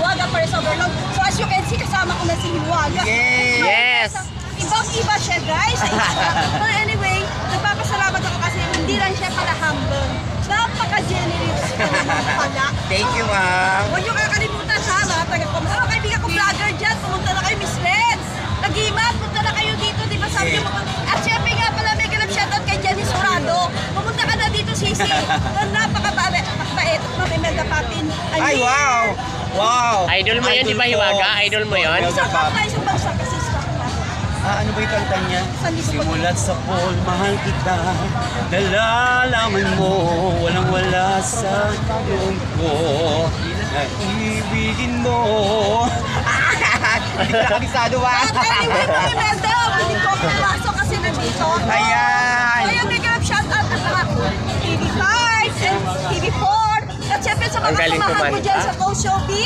Hiwaga Paris Overload. So as you can see, kasama ko na si Hiwaga. Yes! Ibang-iba siya, guys. But anyway, nagpapasalamat ako kasi hindi lang siya pala humble. Napaka-generous pala. Thank you, ma'am. Huwag niyo kakalimutan ha, mga taga-comment. Mga kaibigan ko vlogger dyan, pumunta na kayo, Miss Lens. Nag-iman, punta na kayo dito, di ba sabi niyo mga... At syempre nga pala, may ganap shoutout kay Jenny Sorado. Pumunta ka na dito, Sisi. Napakabait, Ma'am Imelda Papin. Ay, wow! Wow! Idol mo yun, di ba, Hiwaga? Idol mo yun? Isang pa tayo sa bagsak kasi sa Ano ba yung kanta niya? Sandi ko Simulat sa pool, mahal kita. Nalalaman mo, walang-wala sa loob ko. Naibigin mo. Hindi ka kabisado ba? Anyway, Ma'am Imelda, hindi ko pumasok kasi nandito. Ayan! Kaya may ganap shoutout at saka TV5 and TV4. At syempre sa Ang mga galing samahan ko kumanta. dyan sa Go Showbiz.